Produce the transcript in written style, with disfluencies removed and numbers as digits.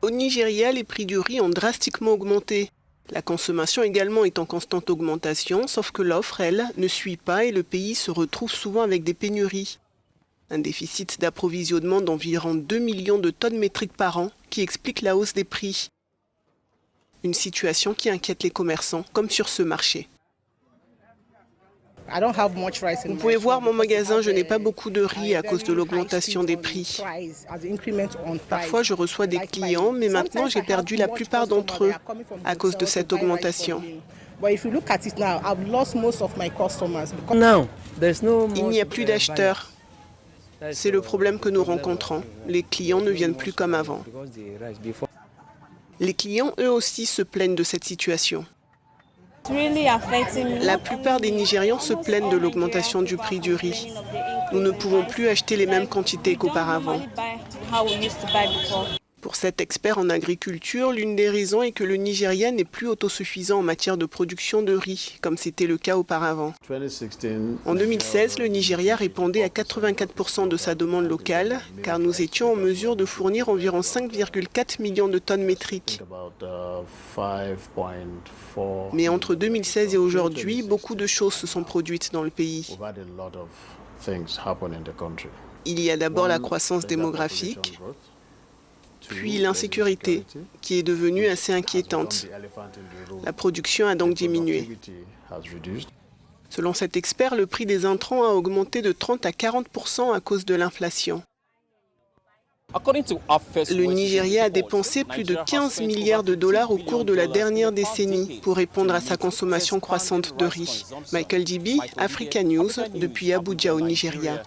Au Nigeria, les prix du riz ont drastiquement augmenté. La consommation également est en constante augmentation, sauf que l'offre, elle, ne suit pas et le pays se retrouve souvent avec des pénuries. Un déficit d'approvisionnement d'environ 2 millions de tonnes métriques par an qui explique la hausse des prix. Une situation qui inquiète les commerçants, comme sur ce marché. Vous pouvez voir mon magasin, je n'ai pas beaucoup de riz à cause de l'augmentation des prix. Parfois, je reçois des clients, mais maintenant, j'ai perdu la plupart d'entre eux à cause de cette augmentation. Il n'y a plus d'acheteurs. C'est le problème que nous rencontrons. Les clients ne viennent plus comme avant. Les clients, eux aussi, se plaignent de cette situation. La plupart des Nigérians se plaignent de l'augmentation du prix du riz. Nous ne pouvons plus acheter les mêmes quantités qu'auparavant. Pour cet expert en agriculture, l'une des raisons est que le Nigeria n'est plus autosuffisant en matière de production de riz, comme c'était le cas auparavant. En 2016, le Nigeria répondait à 84% de sa demande locale, car nous étions en mesure de fournir environ 5,4 millions de tonnes métriques. Mais entre 2016 et aujourd'hui, beaucoup de choses se sont produites dans le pays. Il y a d'abord la croissance démographique, puis l'insécurité, qui est devenue assez inquiétante. La production a donc diminué. Selon cet expert, le prix des intrants a augmenté de 30 à 40% à cause de l'inflation. Le Nigeria a dépensé plus de 15 milliards de dollars au cours de la dernière décennie pour répondre à sa consommation croissante de riz. Michael Dibi, Africa News, depuis Abuja au Nigeria.